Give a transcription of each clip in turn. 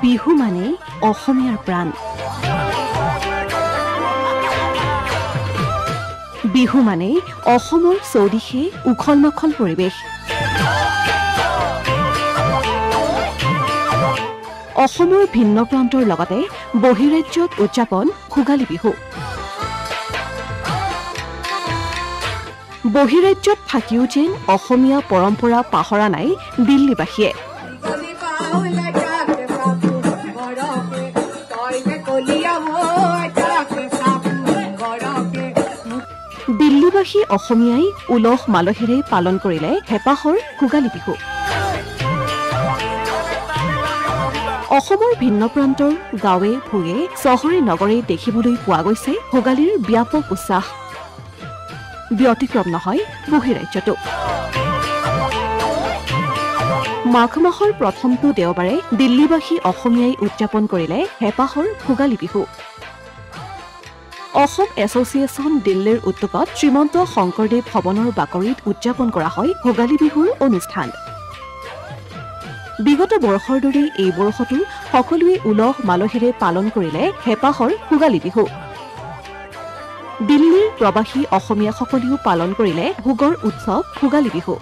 বিহু মানে অসমীয়াৰ প্ৰাণ। বিহু মানে অসমৰ চৌদিশে উখল মাখল পৰিৱেশ। অসমৰ ভিন্ন প্ৰান্তৰ লগতে বহিৰাজ্যত উদযাপন ভোগালী বিহু। বহিৰাজ্যত থাকিও যেন অসমীয়া পৰম্পৰা পাহৰা নাই দিল্লীবাসীয়ে। দিল্লীবাসী অসমীয়াই উলহ মালহেৰে পালন কৰিলে হেঁপাহৰ ভোগালী বিহু। অসমৰ ভিন্ন প্ৰান্তৰ গাঁৱে ভূঞে চহৰে নগৰে দেখিবলৈ পোৱা গৈছে ভোগালীৰ ব্যাপক উৎসাহ। ব্যতিক্ৰম নহয় বহিৰাজ্যতো। মাঘ মাহৰ প্ৰথমটো দেওবাৰে দিল্লীবাসী অসমীয়াই উদযাপন কৰিলে হেঁপাহৰ ভোগালী বিহু। অসম এছ'চিয়েশ্যন দিল্লীৰ উদ্যোগত শ্ৰীমন্ত শংকৰদেৱ ভৱনৰ বাকৰিত উদযাপন কৰা হয় ভোগালী বিহুৰ অনুষ্ঠান। বিগত বৰ্ষৰ দৰে এই বৰ্ষতো সকলোৱে উলহ মালহেৰে পালন কৰিলে হেঁপাহৰ ভোগালী বিহু। দিল্লীৰ প্ৰৱাসী অসমীয়াসকলেও পালন কৰিলে ভোগৰ উৎসৱ ভোগালী বিহু।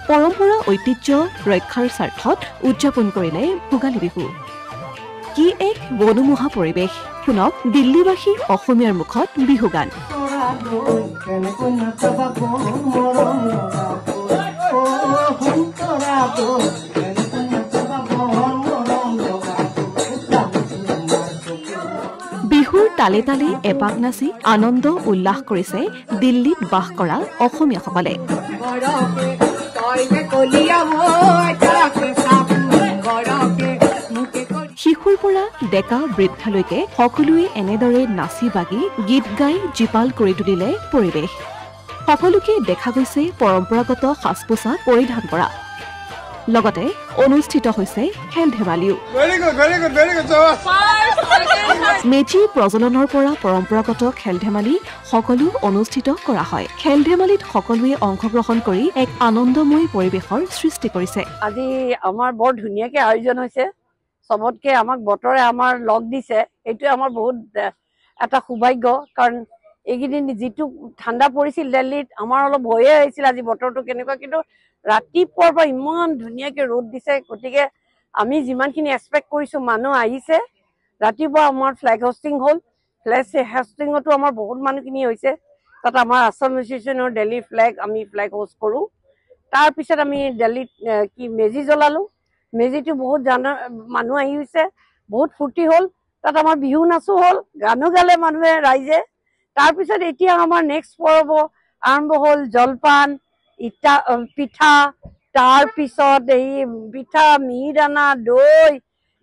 পৰম্পৰা ঐতিহ্য ৰক্ষাৰ স্বাৰ্থত উদযাপন কৰিলে ভোগালী বিহু। কি এক মনোমোহা পৰিৱেশ, শুনক দিল্লীবাসী অসমীয়াৰ মুখত বিহু গান। বিহুৰ তালে তালে এপাক নাচি আনন্দ উল্লাস কৰিছে দিল্লীত বাস কৰা অসমীয়াসকলে। শিশুৰ পৰা ডেকা বৃদ্ধালৈকে সকলোৱে এনেদৰে নাচি বাগি গীত গাই জীপাল কৰি তুলিলে পৰিৱেশ। সকলোকে দেখা গৈছে পৰম্পৰাগত সাজ পোছাক পৰিধান কৰা। লগতে অনুষ্ঠিত হৈছে খেল ধেমালিও। মেজি প্ৰজ্বলনৰ পৰা পৰম্পৰাগত খেল ধেমালি সকলো অনুষ্ঠিত কৰা হয়। খেল ধেমালিত সকলোৱে অংশগ্ৰহণ কৰি এক আনন্দময় পৰিৱেশৰ সৃষ্টি কৰিছে। আজি আমাৰ বৰ ধুনীয়াকে আয়োজন হৈছে। চবতকে আমাক বতৰে আমাৰ লগ দিছে, এইটোৱে আমাৰ বহুত এটা সৌভাগ্য। কাৰণ এইকেইদিন যিটো ঠাণ্ডা পৰিছিল দিল্লীত, আমাৰ অলপ ভয়ে আহিছিল আজি বতৰটো কেনেকুৱা, কিন্তু ৰাতিপুৱাৰ পৰা ইমান ধুনীয়াকে ৰ'দ দিছে। গতিকে আমি যিমানখিনি এক্সপেক্ট কৰিছো মানুহ আহিছে। ৰাতিপুৱা আমাৰ ফ্লেগ হোষ্টিং হ'ল। ফ্লেগ হোষ্টিঙতো আমাৰ বহুত মানুহখিনি হৈছে। তাত আমাৰ আছাম এছ'চিয়েশ্যনৰ দিল্লী আমি ফ্লেগ হোষ্ট কৰোঁ। তাৰপিছত আমি দিল্লীত মেজি জ্বলালো। মেজিটো বহুত মানুহ আহি হৈছে, বহুত ফূৰ্তি হ'ল। তাত আমাৰ বিহু নাচো হ'ল, গানো গালে মানুহে ৰাইজে। তাৰপিছত এতিয়া আমাৰ নেক্সট পৰ্ব আৰম্ভ হ'ল জলপান, পিঠা, তাৰপিছত এই পিঠা, মিহি দানা, দৈ,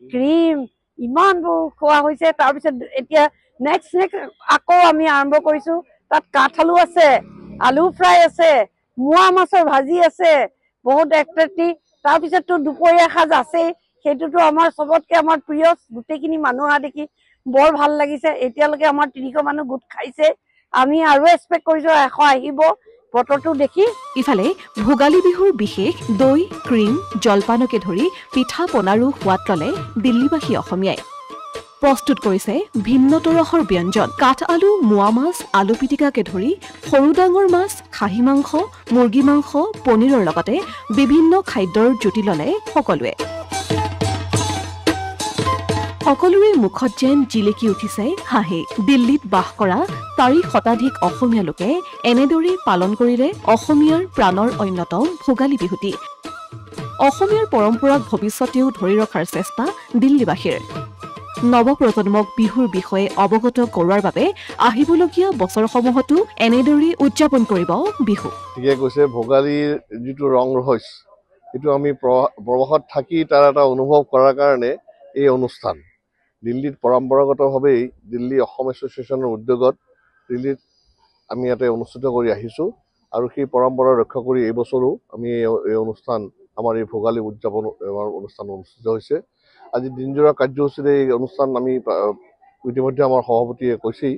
ক্ৰীম ইমানবোৰ খোৱা হৈছে। তাৰপিছত এতিয়া নেক্সট আকৌ আমি আৰম্ভ কৰিছো। তাত কাঠআলু আছে, আলু ফ্ৰাই আছে, মোৱা মাছৰ ভাজি আছে, বহুত একট্ৰেক্টিভ। তাৰপিছততো দুপৰীয়া সাজ আছেই, সেইটোতো আমাৰ চবতকে আমাৰ প্ৰিয়। গোটেইখিনি মানুহ অহা দেখি বৰ ভাল লাগিছে। এতিয়ালৈকে আমাৰ 300 মানুহ গোট খাইছে। আমি আৰু এক্সপেক্ট কৰিছো 100 আহিব বতৰটো দেখি। ইফালে ভোগালী বিহুৰ বিশেষ দৈ, ক্ৰীম, জলপানকে ধৰি পিঠা পনাৰো সোৱাদ ল'লে দিল্লীবাসী অসমীয়াই। প্ৰস্তুত কৰিছে ভিন্ন তৰহৰ ব্যঞ্জন। কাঠ আলু, মোৱা মাছ, আলু পিটিকাকে ধৰি সৰু ডাঙৰ মাছ, খাহী মাংস, মুৰ্গী মাংস, পনীৰৰ লগতে বিভিন্ন খাদ্যৰ জুতি ল'লে সকলোৱে। সকলোৰে মুখত যেন জিলিকি উঠিছে হাঁহি। দিল্লীত বাস কৰা 4 শতাধিক অসমীয়া লোকে এনেদৰে পালন কৰিলে অসমীয়াৰ প্ৰাণৰ অন্যতম ভোগালী বিহুটি। অসমীয়াৰ পৰম্পৰাক ভৱিষ্যতেও ধৰি ৰখাৰ চেষ্টা দিল্লীবাসীৰ। নৱপ্ৰজন্মক বিহুৰ বিষয়ে অৱগত কৰোৱাৰ বাবে আহিবলগীয়া বছৰসমূহতো এনেদৰে উদযাপন কৰিব বিহু। ঠিকে কৈছে, ভোগালীৰ যিটো ৰং ৰহস্য সেইটো আমি প্ৰবাসত থাকি তাৰ এটা অনুভৱ কৰাৰ কাৰণে এই অনুষ্ঠান। দিল্লীত পৰম্পৰাগতভাৱেই দিল্লী অসম এছ'চিয়েশ্যনৰ উদ্যোগত দিল্লীত আমি ইয়াতে অনুষ্ঠিত কৰি আহিছোঁ আৰু সেই পৰম্পৰা ৰক্ষা কৰি এই বছৰো আমি এই অনুষ্ঠান আমাৰ এই ভোগালী উদযাপন অনুষ্ঠান অনুষ্ঠিত হৈছে। আজি দিনজোৰা কাৰ্যসূচীৰে এই অনুষ্ঠান আমি ইতিমধ্যে আমাৰ সভাপতিয়ে কৈছেই।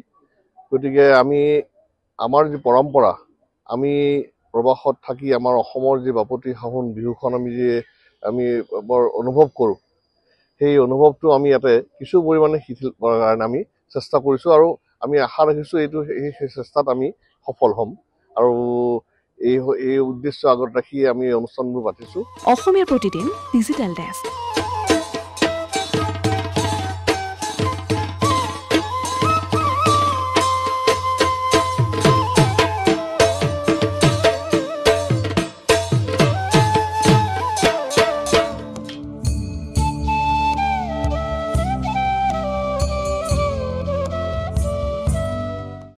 গতিকে আমি আমাৰ যি পৰম্পৰা, আমি প্ৰবাসত থাকি আমাৰ অসমৰ যি বাপতি সাহোন বিহুখন আমি বৰ অনুভৱ কৰোঁ, সেই অনুভৱটো আমি ইয়াতে কিছু পৰিমাণে শিথিল কৰাৰ কাৰণে আমি চেষ্টা কৰিছোঁ আৰু আমি আশা ৰাখিছোঁ সেই চেষ্টাত আমি সফল হ'ম আৰু এই উদ্দেশ্য আগত ৰাখি আমি এই অনুষ্ঠানবোৰ পাতিছোঁ। Asomiya Pratidin digital desk.